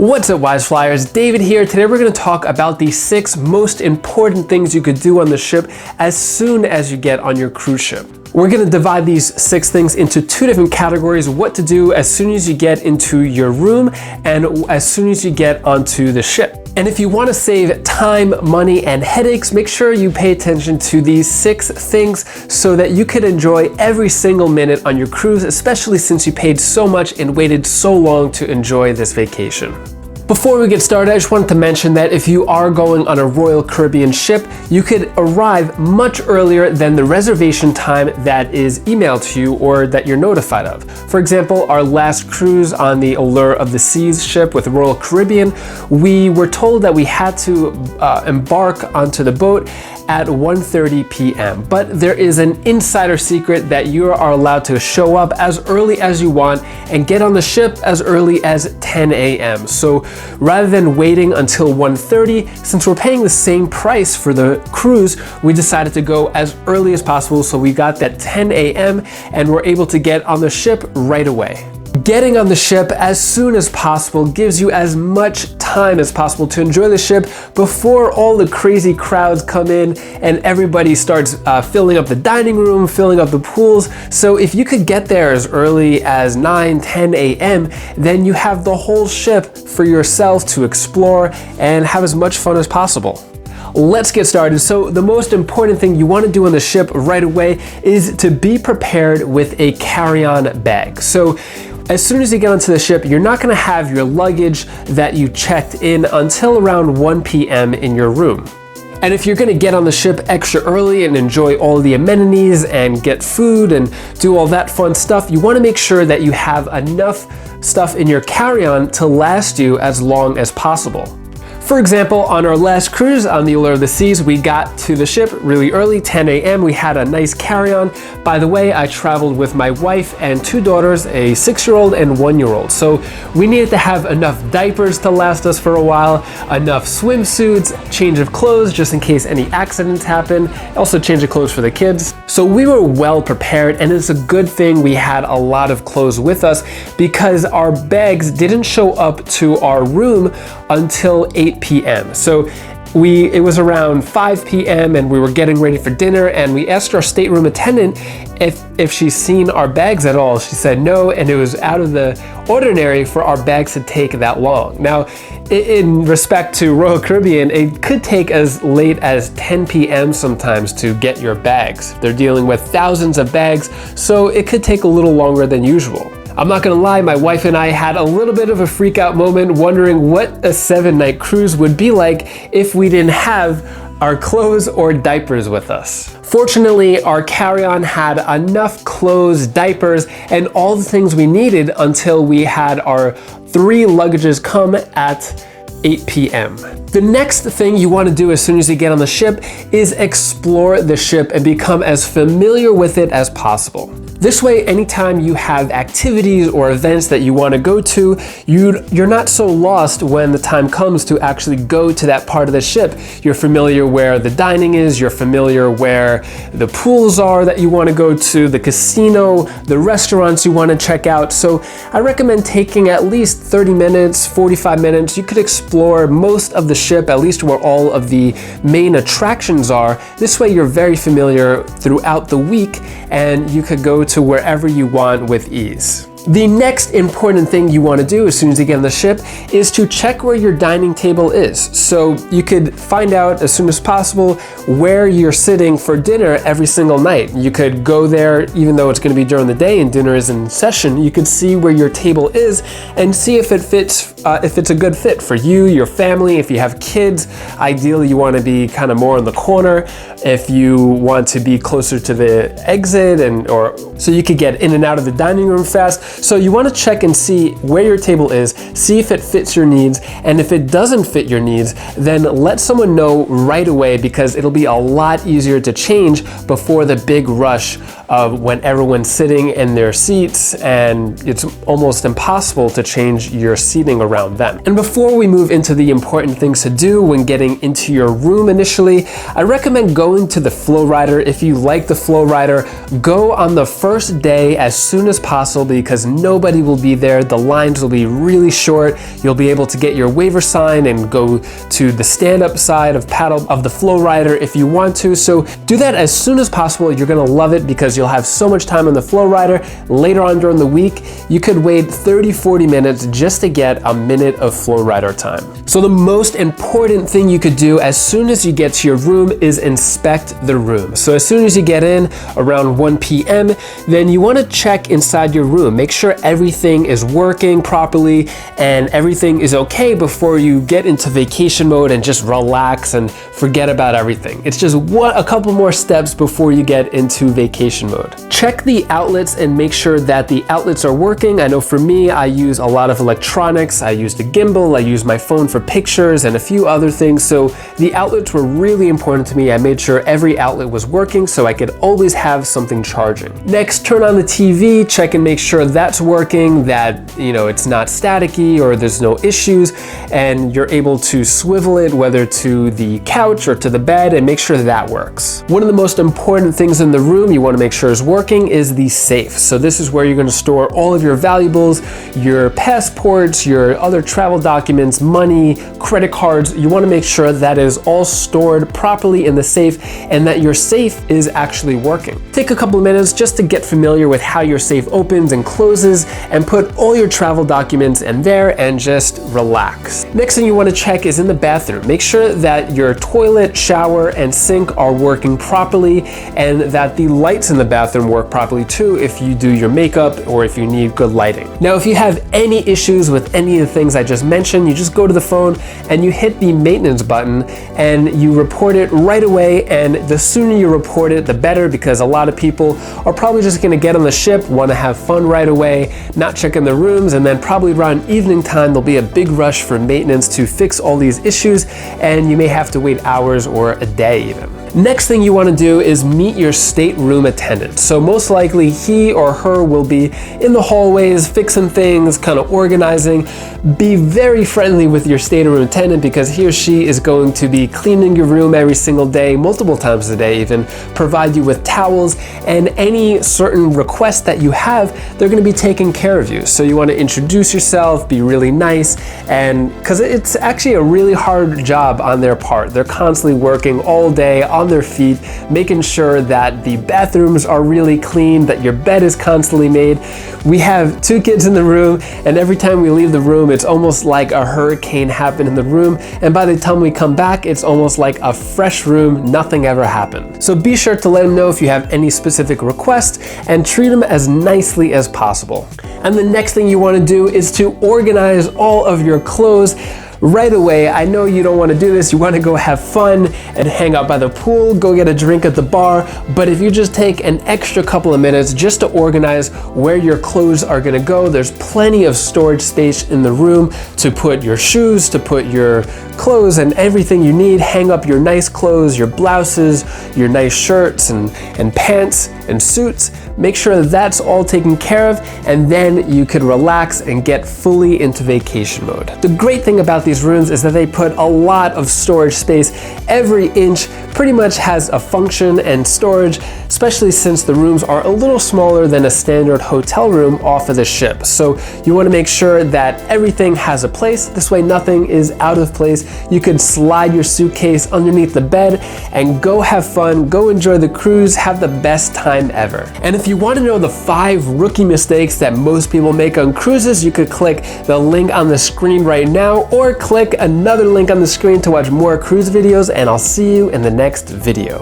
What's up, Wise Flyers? David here. Today we're going to talk about the 6 most important things you could do on the ship as soon as you get on your cruise ship. We're going to divide these 6 things into 2 different categories: what to do as soon as you get into your room and as soon as you get onto the ship. And if you want to save time, money, and headaches, make sure you pay attention to these 6 things so that you can enjoy every single minute on your cruise, especially since you paid so much and waited so long to enjoy this vacation. Before we get started, I just wanted to mention that if you are going on a Royal Caribbean ship, you could arrive much earlier than the reservation time that is emailed to you or that you're notified of. For example, our last cruise on the Allure of the Seas ship with Royal Caribbean, we were told that we had to embark onto the boat at 1:30 p.m. But there is an insider secret that you are allowed to show up as early as you want and get on the ship as early as 10 a.m. So rather than waiting until 1:30, since we're paying the same price for the cruise, we decided to go as early as possible. So we got that 10 a.m. and we're able to get on the ship right away. Getting on the ship as soon as possible gives you as much time as possible to enjoy the ship before all the crazy crowds come in and everybody starts filling up the dining room, filling up the pools. So if you could get there as early as 9, 10 a.m., then you have the whole ship for yourself to explore and have as much fun as possible. Let's get started. So the most important thing you want to do on the ship right away is to be prepared with a carry-on bag. So as soon as you get onto the ship, you're not going to have your luggage that you checked in until around 1 p.m. in your room. And if you're going to get on the ship extra early and enjoy all the amenities and get food and do all that fun stuff, you want to make sure that you have enough stuff in your carry-on to last you as long as possible. For example, on our last cruise on the Allure of the Seas, we got to the ship really early, 10 a.m. We had a nice carry-on. By the way, I traveled with my wife and 2 daughters, a 6-year-old and 1-year-old. So we needed to have enough diapers to last us for a while, enough swimsuits, change of clothes just in case any accidents happen, also change of clothes for the kids. So we were well prepared, and it's a good thing we had a lot of clothes with us because our bags didn't show up to our room until 8 p.m. So it was around 5 p.m. and we were getting ready for dinner, and we asked our stateroom attendant if she's seen our bags at all. She said no, and it was out of the ordinary for our bags to take that long. Now, in respect to Royal Caribbean, it could take as late as 10 p.m. sometimes to get your bags. They're dealing with thousands of bags, so it could take a little longer than usual. I'm not gonna lie, my wife and I had a little bit of a freak out moment wondering what a 7-night cruise would be like if we didn't have our clothes or diapers with us. Fortunately, our carry-on had enough clothes, diapers, and all the things we needed until we had our 3 luggages come at 8 p.m. The next thing you want to do as soon as you get on the ship is explore the ship and become as familiar with it as possible. This way, anytime you have activities or events that you want to go to, you're not so lost when the time comes to actually go to that part of the ship. You're familiar where the dining is, you're familiar where the pools are that you want to go to, the casino, the restaurants you want to check out. So I recommend taking at least 30 minutes, 45 minutes. You could explore most of the ship, at least where all of the main attractions are. This way you're very familiar throughout the week and you could go to wherever you want with ease. The next important thing you want to do as soon as you get on the ship is to check where your dining table is. So you could find out as soon as possible where you're sitting for dinner every single night. You could go there even though it's going to be during the day and dinner is in session. You could see where your table is and see if it fits, if it's a good fit for you, your family. If you have kids, ideally you want to be kind of more in the corner. If you want to be closer to the exit or so you could get in and out of the dining room fast. So you want to check and see where your table is, see if it fits your needs, and if it doesn't fit your needs, then let someone know right away because it'll be a lot easier to change before the big rush when everyone's sitting in their seats, and it's almost impossible to change your seating around them. And before we move into the important things to do when getting into your room initially, I recommend going to the Flow Rider. If you like the Flow Rider, go on the first day as soon as possible because nobody will be there. The lines will be really short. You'll be able to get your waiver sign and go to the stand-up side of the Flow Rider if you want to. So do that as soon as possible. You're gonna love it because you'll have so much time on the Flow Rider. Later on during the week, you could wait 30-40 minutes just to get a minute of Flow Rider time. So the most important thing you could do as soon as you get to your room is inspect the room. So as soon as you get in around 1 p.m., then you want to check inside your room. Make sure everything is working properly and everything is okay before you get into vacation mode and just relax and forget about everything. It's just a couple more steps before you get into vacation mode. Check the outlets and make sure that the outlets are working. I know for me, I use a lot of electronics. I use the gimbal, I use my phone for pictures and a few other things. So the outlets were really important to me. I made sure every outlet was working so I could always have something charging. Next, turn on the TV, check and make sure that's working, that it's not staticky or there's no issues, and you're able to swivel it whether to the couch or to the bed and make sure that works. One of the most important things in the room you want to make sure is working is the safe. So this is where you're going to store all of your valuables, your passports, your other travel documents, money, credit cards. You want to make sure that is all stored properly in the safe and that your safe is actually working. Take a couple of minutes just to get familiar with how your safe opens and closes and put all your travel documents in there and just relax. Next thing you want to check is in the bathroom. Make sure that your toilet, shower, and sink are working properly and that the lights in the bathroom work properly too if you do your makeup or if you need good lighting. Now, if you have any issues with any of the things I just mentioned, you just go to the phone and you hit the maintenance button and you report it right away. And the sooner you report it, the better, because a lot of people are probably just gonna get on the ship, wanna have fun right away, not check in the rooms, and then probably around evening time, there'll be a big rush for maintenance to fix all these issues, and you may have to wait hours or a day even. Next thing you want to do is meet your stateroom attendant. So most likely he or her will be in the hallways fixing things, kind of organizing. Be very friendly with your stateroom attendant because he or she is going to be cleaning your room every single day, multiple times a day even, provide you with towels, and any certain requests that you have, they're going to be taking care of you. So you want to introduce yourself, be really nice, and because it's actually a really hard job on their part. They're constantly working all day on their feet, making sure that the bathrooms are really clean, that your bed is constantly made. We have 2 kids in the room, and every time we leave the room, it's almost like a hurricane happened in the room, and by the time we come back, it's almost like a fresh room, nothing ever happened. So be sure to let them know if you have any specific requests and treat them as nicely as possible. And the next thing you want to do is to organize all of your clothes right away. I know you don't want to do this. You want to go have fun and hang out by the pool, go get a drink at the bar. But if you just take an extra couple of minutes just to organize where your clothes are going to go, there's plenty of storage space in the room to put your shoes, to put your clothes and everything you need. Hang up your nice clothes, your blouses, your nice shirts and pants and suits. Make sure that that's all taken care of, and then you could relax and get fully into vacation mode. The great thing about these rooms is that they put a lot of storage space. Every inch pretty much has a function and storage, especially since the rooms are a little smaller than a standard hotel room off of the ship. So you want to make sure that everything has a place. This way nothing is out of place. You could slide your suitcase underneath the bed and go have fun, go enjoy the cruise, have the best time ever. And if you want to know the 5 rookie mistakes that most people make on cruises, you could click the link on the screen right now, or click another link on the screen to watch more cruise videos, and I'll see you in the next video.